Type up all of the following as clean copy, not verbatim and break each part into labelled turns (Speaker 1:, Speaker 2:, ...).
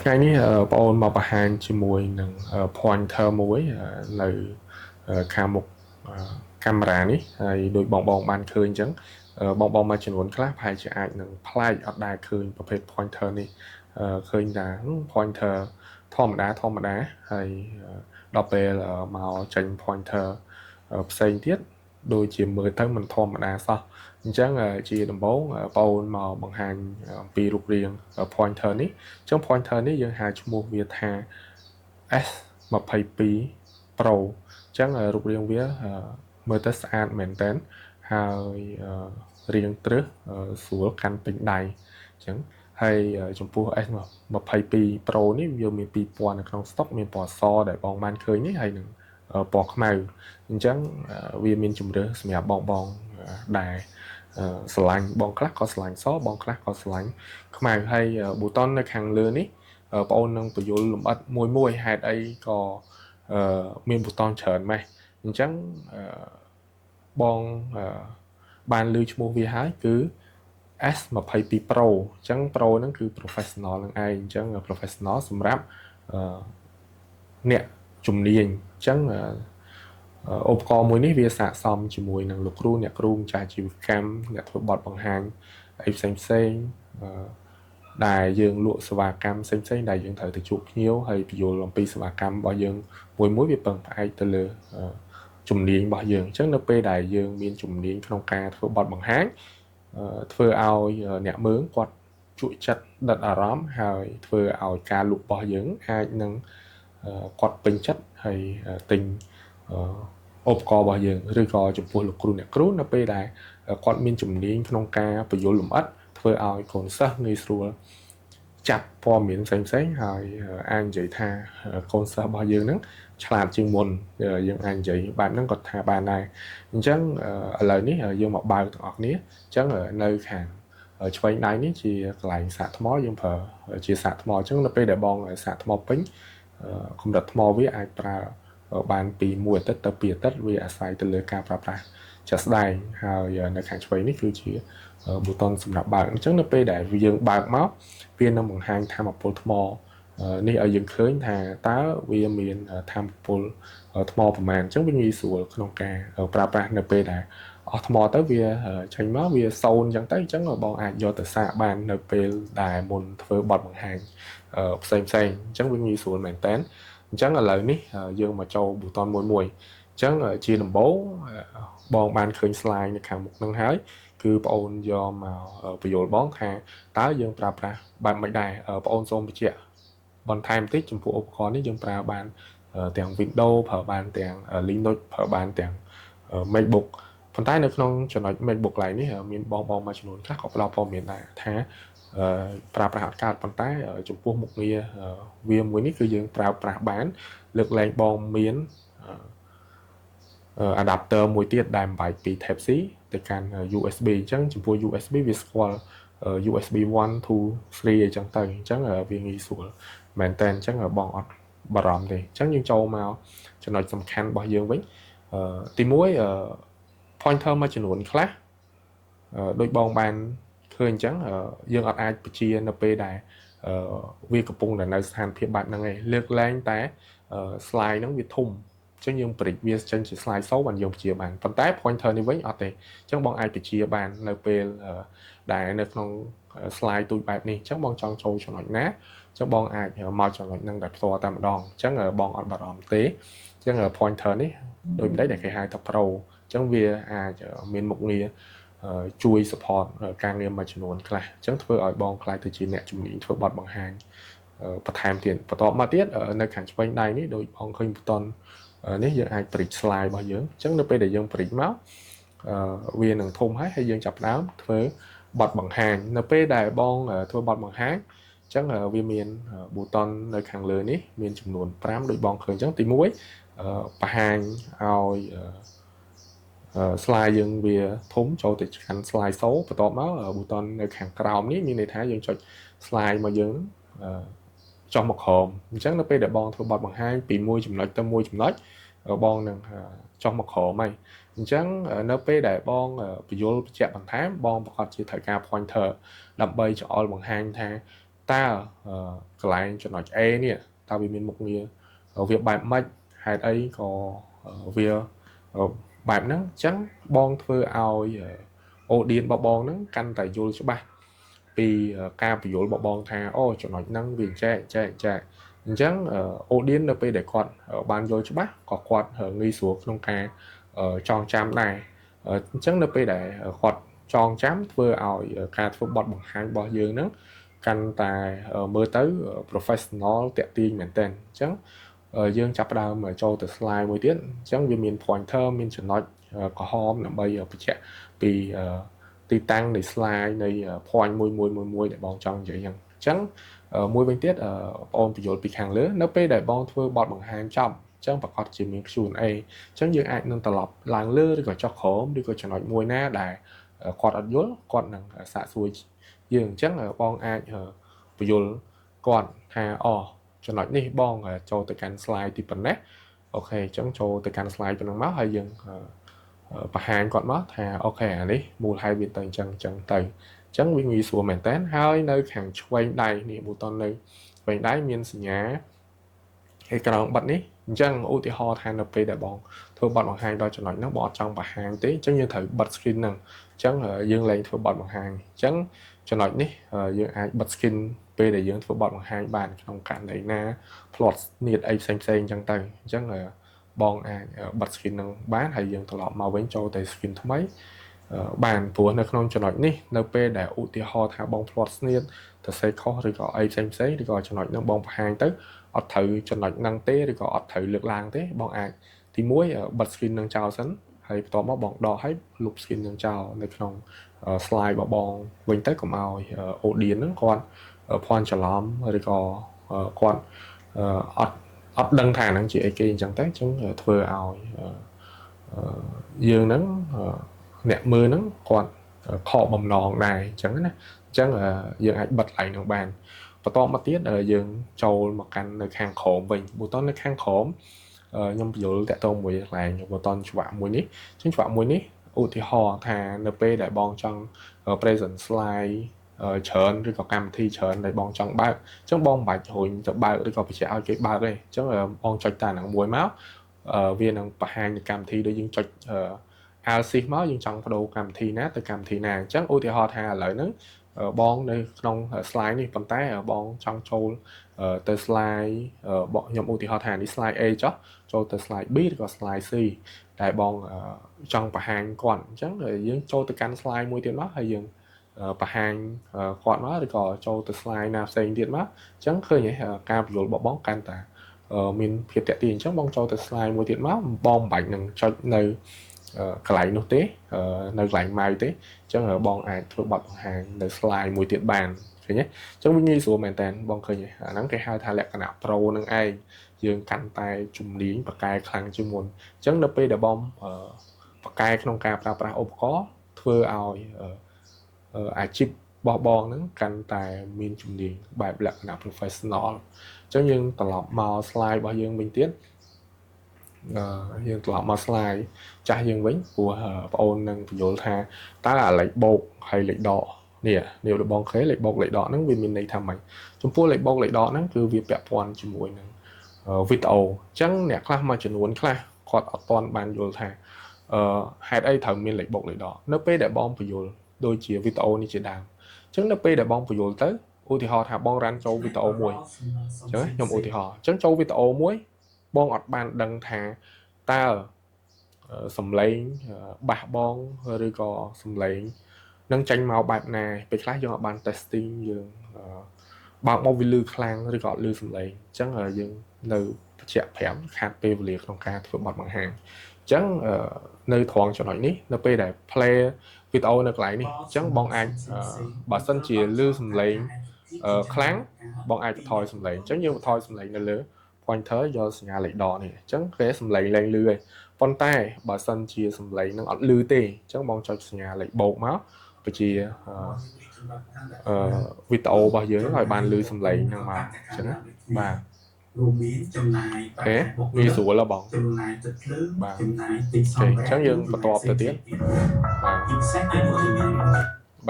Speaker 1: ថ្ងៃនេះបងអូនមកបង្ហាញជាមួយនឹង pointer មួយនៅខាងមុខកាមេរ៉ានេះហើយដោយបងបានឃើញអញ្ចឹងបងមួយចំនួនខ្លះប្រហែលជាអាចនឹងប្លែកអត់ដែលឃើញប្រភេទ pointer នេះឃើញថា pointer ធម្មតាហើយដល់ពេលមកចេញ pointer ផ្សេងទៀតដូចជាមើលទៅមិនធម្មតាសោះអញ្ចឹងជាដំបូងបងអូនមកបង្ហាញអំពីរូបរាង pointer នេះអញ្ចឹង pointer នេះយើងហៅឈ្មោះវាថា S22 Pro អញ្ចឹងរូបរាងវាមើលទៅស្អាតមែនតើហើយរាងទ្រឹសស្រួលកាន់ពេញដៃអញ្ចឹងហើយចំពោះ S22 Pro នេះវាមានពីរពណ៌នៅក្នុង stock មានពណ៌សដែលបងបានឃើញនេះហើយនឹងពណ៌ខ្មៅអញ្ចឹងវាមានជម្រើសសម្រាប់បងដែលស្រឡាញ់បងខ្លះក៏ស្រឡាញ់សបងខ្លះក៏ស្រឡាញ់ខ្មៅហើយប៊ូតុននៅខាងលើនេះបងអូននឹងបញ្យល់លម្អិតមួយហេតុអីក៏មានប៊ូតុនច្រើនម៉េះអញ្ចឹងបងបានលើឈ្មោះវាហើយគឺ S22 Pro អញ្ចឹង Pro ហ្នឹងគឺ professional នឹងឯងអញ្ចឹង professional សម្រាប់អ្នកជំនាញអញ្ចឹងឧបករណ៍មួយនេះវាស័ក្តិសមជាមួយនឹងលោកគ្រូអ្នកគ្រូម្ចាស់អាជីវកម្មអ្នកធ្វើបទបង្ហាញអីផ្សេងដែលយើងលក់សេវាកម្មផ្សេងដែលយើងត្រូវទៅជួបភ្ញៀវហើយពន្យល់អំពីសេវាកម្មរបស់យើងមួយវាពឹងផ្អែកទៅលើជំនាញរបស់យើងអញ្ចឹងនៅពេលដែលយើងមានជំនាញក្នុងការធ្វើបទបង្ហាញធ្វើឲ្យអ្នកមើលគាត់ជក់ចិត្តដិតអារម្មណ៍ហើយធ្វើឲ្យការលក់របស់យើងអាចនឹងគាត់ពេញចិត្តហើយទិញឧបករណ៍របស់យើងឬក៏ចំពោះលោកគ្រូអ្នកគ្រូនៅពេលដែលគាត់មានជំនាញក្នុងការបញ្យល់លម្អិតធ្វើឲ្យកូនសិស្សងាយស្រួលចាប់ព័ត៌មានផ្សេងហើយអាចនិយាយថាកូនសិស្សរបស់យើងហ្នឹងឆ្លាតជាងមុនយើងអាចនិយាយបែបហ្នឹងគាត់ថាបានដែរអញ្ចឹងឥឡូវនេះយើងមកបើកទាំងអស់គ្នាអញ្ចឹងនៅខាងឆ្វេងដៃនេះជាកន្លែងសាកថ្មយើងប្រើជាសាកថ្មអញ្ចឹងនៅពេលដែលបងសាកថ្មពេញកម្រិតថ្មវាអាចប្រើបានពី1អាទិត្យទៅ2អាទិត្យវាអាស្រ័យទៅលើការប្រើប្រាស់ជាក់ស្ដែងហើយនៅខាងឆ្វេងនេះគឺជាប៊ូតុនសម្រាប់បើកអញ្ចឹងនៅពេលដែលយើងបើកមកវានឹងបង្ហាញថាមពលថ្មនេះឲ្យយើងឃើញថាតើវាមានថាមពលថ្មប្រមាណអញ្ចឹងវាងាយស្រួលក្នុងការប្រើប្រាស់នៅពេលដែលអស់ថ្មទៅវាចេញមកវាសូន្យអញ្ចឹងទៅអញ្ចឹងបងអាចយកទៅសាកបាននៅពេលដែលមុនធ្វើបទបង្ហាញផ្សេងអញ្ចឹងវាងាយស្រួលមែនតើអញ្ចឹងឥឡូវនេះយើងមកចូលប៊ូតុនមួយអញ្ចឹងជាដំបូងបងបានឃើញ slide នៅខាងមុខនឹងហើយគឺបងអូនយកមកបញ្យល់បងថាតើយើងប្រើប្រាស់បែបមិនដែរបងអូនសូមបញ្ជាក់បន្ថែមបន្តិចចំពោះឧបករណ៍នេះយើងប្រើបានទាំង Windows ប្រើបានទាំង Linux ប្រើបានទាំង MacBook ប៉ុន្តែនៅក្នុងចំណុច MacBook ឡើងនេះមានបងមួយចំនួនខ្លះក៏ផ្ដល់ព័ត៌មានដែរថាប្រើប្រាស់អត់កើតប៉ុន្តែចំពោះមុខងារវាមួយនេះគឺយើងប្រើប្រាស់បានលើកលែងបងមាន adapter មួយទៀតដែលបំបែកពី Type C ទៅកាន់ USB អញ្ចឹងចំពោះ USB វាស្គាល់ USB 1 2 3អញ្ចឹងទៅអញ្ចឹងវាងាយស្រួលមែនតើអញ្ចឹងបងអត់បារម្ភទេអញ្ចឹងយើងចូលមកចំណុចសំខាន់របស់យើងវិញទី1 pointer មួយចំនួនខ្លះដូចបងបានឃើញអញ្ចឹងយើងអត់អាចបញ្ជានៅពេលដែលវាកំពុងតែនៅស្ថានភាពបែបហ្នឹងឯងលើកលែងតែ slide ហ្នឹងវាធំអញ្ចឹងយើងប្រិចវាចេញជា slide show បានយើងបញ្ជាបានប៉ុន្តែ pointer នេះវិញអត់ទេអញ្ចឹងបងអាចបញ្ជាបាននៅពេលដែលនៅក្នុង slide ទូចបែបនេះអញ្ចឹងបងចង់ចូលចំណុចណាអញ្ចឹងបងអាចមកចំណុចហ្នឹងតែផ្ទាល់តែម្ដងអញ្ចឹងបងអត់បារម្ភទេអញ្ចឹង pointer នេះដូចម្ដេចដែលគេហៅថា pro អញ្ចឹងវាអាចមានមុខងារជួយ support ការងារមួយចំនួនខ្លះអញ្ចឹងធ្វើឲ្យបងខ្លាចទៅជាអ្នកជំនាញធ្វើបទបង្ហាញបន្ថែមទៀតបន្តមកទៀតនៅខាងឆ្វេងដៃនេះដូចបងឃើញប៊ូតុននេះយើងអាចព្រិច slide របស់យើងអញ្ចឹងនៅពេលដែលយើងព្រិចមកវានឹងធំហើយយើងចាប់ផ្ដើមធ្វើបទបង្ហាញនៅពេលដែលបងធ្វើបទបង្ហាញអញ្ចឹងវាមានប៊ូតុននៅខាងលើនេះមានចំនួន5ដូចបងឃើញអញ្ចឹងទី1បង្ហាញឲ្យslide យើងវាធំចូលទៅកាន់ slide show បន្ទាប់មកប៊ូតុននៅខាងក្រោមនេះមានន័យថាយើងចុច slide មកយើងចុះមកក្រោមអញ្ចឹងនៅពេលដែលបងធ្វើបទបង្ហាញពីមួយចំណុចទៅមួយចំណុចបងនឹងចុះមកក្រោមហើយអញ្ចឹងនៅពេលដែលបងបញ្យល់បញ្ជាក់បន្ថែមបងប្រកាសជាត្រូវការ pointer ដើម្បីច្អល់បង្ហាញថា ta cái lại cho nói e nè ta bị miền một nia ở việc bài mạch hai ấy có việc bài nắng trắng bon thưa ao ô điên bao bon nắng canh tại vô cho ba ពីការពន្យល់បបងថាអូចំណុចហ្នឹងវាចែកអញ្ចឹងអូឌៀននៅពេលដែលគាត់បានយល់ច្បាស់ក៏គាត់ងាយស្រួលក្នុងការចងចាំដែរអញ្ចឹងនៅពេលដែលគាត់ចងចាំធ្វើឲ្យការធ្វើបទបង្ហាញរបស់យើងហ្នឹងកាន់តែមើលទៅ professional តាក់ទាញមែនទែនអញ្ចឹងយើងចាប់ផ្ដើមចូលទៅ slide មួយទៀតអញ្ចឹងវាមាន pointer មានចំណុចក្រហមដើម្បីបញ្ជាក់ពីទីតាំងនៃ slide នៃ point មួយដែលបងចង់និយាយហ្នឹងអញ្ចឹងមួយវិញទៀតបងអូនបញ្យល់ពីខាងលើនៅពេលដែលបងធ្វើបទបង្ហាញចប់អញ្ចឹងប្រកាសជាមាន Q&A អញ្ចឹងយើងអាចនឹងត្រឡប់ឡើងលើឬក៏ចុះក្រោមឬក៏ចំណុចមួយណាដែលគាត់អត់យល់គាត់នឹងសាកសួរយើងអញ្ចឹងបងអាចបញ្យល់គាត់ថាអូចំណុចនេះបងចូលទៅកាន់ slide ទីប៉ុណ្ណេះអូខេអញ្ចឹងចូលទៅកាន់ slide ប៉ុណ្ណឹងមកហើយយើងបង្ហាញគាត់មកថាអូខេអានេះមូលហេតុវាទៅអញ្ចឹងទៅអញ្ចឹងវាងាយស្រួលមែនតើហើយនៅខាងឆ្វេងដៃនេះប៊ូតុននៅឆ្វេងដៃមានសញ្ញាឯក្រោមប័ណ្ណនេះអញ្ចឹងឧទាហរណ៍ថានៅពេលដែលបងធ្វើប័ណ្ណបង្ហាញដល់ចំណុចហ្នឹងបងអត់ចង់បង្ហាញទេអញ្ចឹងយើងត្រូវបិទ screen ហ្នឹងអញ្ចឹងយើងលែងធ្វើប័ណ្ណបង្ហាញអញ្ចឹងចំណុចនេះយើងអាចបិទ screen ពេលដែលយើងធ្វើប័ណ្ណបង្ហាញបានក្នុងករណីណា plot នេះអីផ្សេងអញ្ចឹងទៅអញ្ចឹងបងអាចបិទ screen នឹងបានហើយយើងត្រឡប់មកវិញចូលទៅ screen ថ្មីបានព្រោះនៅក្នុងចំណុចនេះនៅពេលដែលឧទាហរណ៍ថាបង plot ស្នៀតទៅសេខុសឬក៏អីផ្សេងឬក៏ចំណុចហ្នឹងបងបង្ហាញទៅអត់ត្រូវចំណុចហ្នឹងទេឬក៏អត់ត្រូវលើកឡើងទេបងអាចទី1បិទ screen នឹងចោលសិនហើយបន្ទាប់មកបងដកឲ្យលុប screen នឹងចោលនៅក្នុង slide របស់បងវិញទៅកុំឲ្យ audience ហ្នឹងគាត់ភ័ន្តច្រឡំឬក៏គាត់អត់ដឹងថាហ្នឹងជាអីគេអញ្ចឹងទៅអញ្ចឹងធ្វើឲ្យយើងហ្នឹងអ្នកមើលហ្នឹងគាត់ខកបំណងដែរអញ្ចឹងណាអញ្ចឹងយើងអាចបិទឡើងនឹងបានបន្តមកទៀតយើងចូលមកកាន់នៅខាងក្រោមវិញប៊ូតុននៅខាងក្រោមខ្ញុំបញ្យល់តាក់ទងមួយកន្លែងប៊ូតុនច្បាប់មួយនេះអញ្ចឹងច្បាប់មួយនេះឧទាហរណ៍ថានៅពេលដែលបងចង់ present slide ច្រើនឬក៏កម្មវិធីច្រើនដែលបងចង់បើកអញ្ចឹងបងមិនបាច់រុញទៅបើកឬក៏បញ្ជាក់ឲ្យគេបើកទេអញ្ចឹងបងចុចតាហ្នឹងមួយមកវានឹងបង្ហាញកម្មវិធីដូចយើងចុចAlsys មកយើងចង់បដូរកម្មវិធីណាទៅកម្មវិធីណាអញ្ចឹងឧទាហរណ៍ថាឥឡូវហ្នឹងបងនៅក្នុង slide នេះប៉ុន្តែបងចង់ចូលទៅ slide បងខ្ញុំឧទាហរណ៍ថានេះ slide A ចុះចូលទៅ slide B ឬក៏ slide C ដែលបងចង់បង្ហាញគាត់អញ្ចឹងយើងចូលទៅកាន់ slide មួយទៀតមកហើយយើងបង្ហាញគាត់មកឬក៏ចូលទៅ slide ណាផ្សេងទៀតមកអញ្ចឹងឃើញការបញ្យល់របស់បងកាន់តែមានភាពតាក់ទាញអញ្ចឹងបងចូលទៅ slide មួយទៀតមកបងមិនបាច់នឹងចុចនៅកន្លែងនោះទេនៅកន្លែងម៉ៅទេអញ្ចឹងបងអាចធ្វើបទបង្ហាញនៅ slide មួយទៀតបានឃើញទេអញ្ចឹងវាងាយស្រួលមែនតើបងឃើញទេអាហ្នឹងគេហៅថាលក្ខណៈ pro នឹងឯងយើងកាន់តែជំនាញបកកែខ្លាំងជាងមុនអញ្ចឹងនៅពេលដែលបងបកកែក្នុងការប្រើប្រាស់ឧបករណ៍ធ្វើឲ្យអាជីពរបស់បងហ្នឹងកាន់តែមានជំនាញបែបលក្ខណៈ professional អញ្ចឹងយើងត្រឡប់មក slide របស់យើងវិញទៀតយើងត្រឡប់មក slide ចាស់យើងវិញព្រោះបងអូននឹងបញ្យល់ថាតើអាលេខបូកហើយលេខដកនេះរបស់បងឃើញលេខបូកលេខដកហ្នឹងវាមានន័យថាម៉េចចំពោះលេខបូកលេខដកហ្នឹងគឺវាពាក់ព័ន្ធជាមួយនឹងវីដេអូអញ្ចឹងអ្នកខ្លះមួយចំនួនខ្លះគាត់អត់ទាន់បានយល់ថាហេតុអីត្រូវមានលេខបូកលេខដកនៅពេលដែលបងបញ្យល់ដូចជាវីដេអូនេះជាដើមអញ្ចឹងនៅពេលដែលបងបញ្យល់ទៅឧទាហរណ៍ថាបងរ៉ាន់ចូលវីដេអូមួយអញ្ចឹងខ្ញុំឧទាហរណ៍អញ្ចឹងចូលវីដេអូមួយបងអត់បានដឹងថាតើសំឡេងបាសបងឬក៏សំឡេងនឹងចេញមកបែបណាពេលខ្លះយើងអត់បាន testing យើងបើកមកវាលឺខ្លាំងឬក៏អត់លឺសំឡេងអញ្ចឹងយើងនៅបញ្ជាក់ប្រាប់ខាតពេលវេលាក្នុងការធ្វើបទបង្ហាញអញ្ចឹងនៅត្រង់ចំណុចនេះនៅពេលដែល play វីដេអូនៅកន្លែងនេះអញ្ចឹងបងអាចបើសិនជាលឺសំឡេងខ្លាំងបងអាចបន្ថយសំឡេងអញ្ចឹងយើងបន្ថយសំឡេងនៅលើ pointer យកសញ្ញាលេខដកនេះអញ្ចឹងគេសំឡេងឡើងលឺហើយប៉ុន្តែបើសិនជាសំឡេងនឹងអត់លឺទេអញ្ចឹងបងចុចសញ្ញាលេខបូកមកពជាវីដេអូរបស់យើងឲ្យបានលឺសំឡេងហ្នឹងមកអញ្ចឹងបាទរួមមានចំណាយងាយស្រួលបងចំណាយទឹកភ្លើងចំណាយទីផ្សារអញ្ចឹងយើងបន្តទៅទៀតបាទ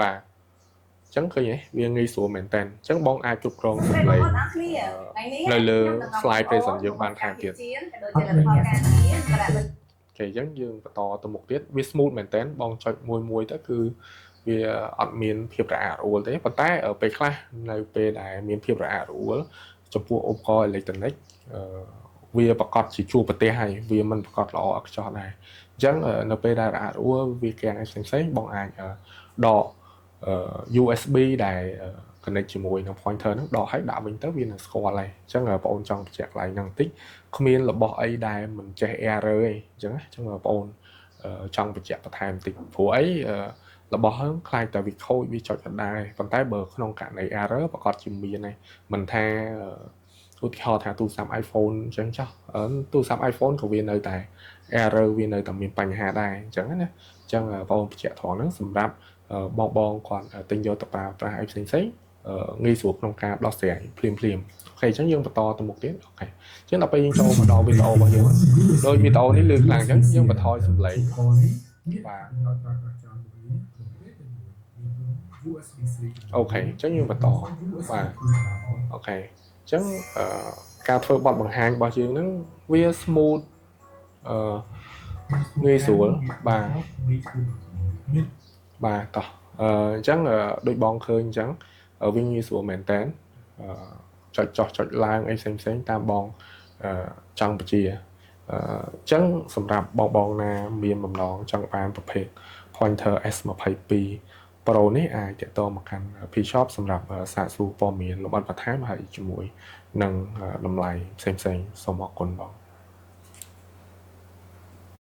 Speaker 1: បាទអ chẳng khơi nhé vì ngay số mền tên chẳng bong ai chụp rong sụp lấy nơi lơ slide present dương ban thang tiệt cái chẳng dương to từ một tiết vì smooth mền tên bong chọi mùi mùi đó cứ vì ọt miền phiệp rạ rồi thế và tay ở pe class nơi pe đại miền phiệp rạ rồi cho pua ôm coi lấy tình đấy vìประกอบchỉ chua bật tê hay vì mìnhประกอบlọ cho này chẳng ở nơi pe đại rạ rồi vì cái này sáng sáng bong ai đỏ USB ដែល connect ជាមួយនឹង pointer ហ្នឹងដកឲ្យដាក់វិញទៅវានឹងស្គាល់ហើយអញ្ចឹងបងប្អូនចង់បញ្ជាក់ឡើងហ្នឹងបន្តិចគ្មានរបស់អីដែលមិនចេះ error ទេអញ្ចឹងបងប្អូនចង់បញ្ជាក់បន្ថែមបន្តិចព្រោះអីរបស់ហ្នឹងខ្លាចតែវាខូចវាចុចអត់ដែរប៉ុន្តែបើក្នុងករណី error ប្រកាសជាមានហើយមិនថាឧទាហរណ៍ថាទូរស័ព្ទ iPhone អញ្ចឹងចុះទូរស័ព្ទ iPhone ក៏វានៅតែ error វានៅតែមានបញ្ហាដែរអញ្ចឹងណាអញ្ចឹងបងប្អូនបញ្ជាក់ត្រង់ហ្នឹងសម្រាប់បងគាត់ទិញយកទៅប្រើប្រាស់អីផ្សេងៗងាយស្រួលក្នុងការដោះស្រាយភ្លាមអូខេអញ្ចឹងយើងបន្តទៅមុខទៀតអូខេអញ្ចឹងដល់ពេលយើងចូលមកដល់វីដេអូរបស់យើងដោយវីដេអូនេះលឿនខ្លាំងអញ្ចឹងយើងបន្ថយសំឡេងបាទអូខេអញ្ចឹងយើងបន្តបាទអូខេអញ្ចឹងការធ្វើបទបង្ហាញរបស់យើងហ្នឹងវា smooth ងាយស្រួលបាទតោះអញ្ចឹងដូចបងឃើញអញ្ចឹងវិញងាយស្រួលមែនតើចុចចុះចុចឡើងអីផ្សេងតាមបងចង់បញ្ជាអញ្ចឹងសម្រាប់បងណាមានបំណងចង់បានប្រភេទ pointer S22 Pro នេះអាចទាក់ទងមកកាន់ P-shop សម្រាប់សាកសួរព័ត៌មានលម្អិតបន្ថែមហើយជាមួយនឹងតម្លៃផ្សេងសូមអរគុណបង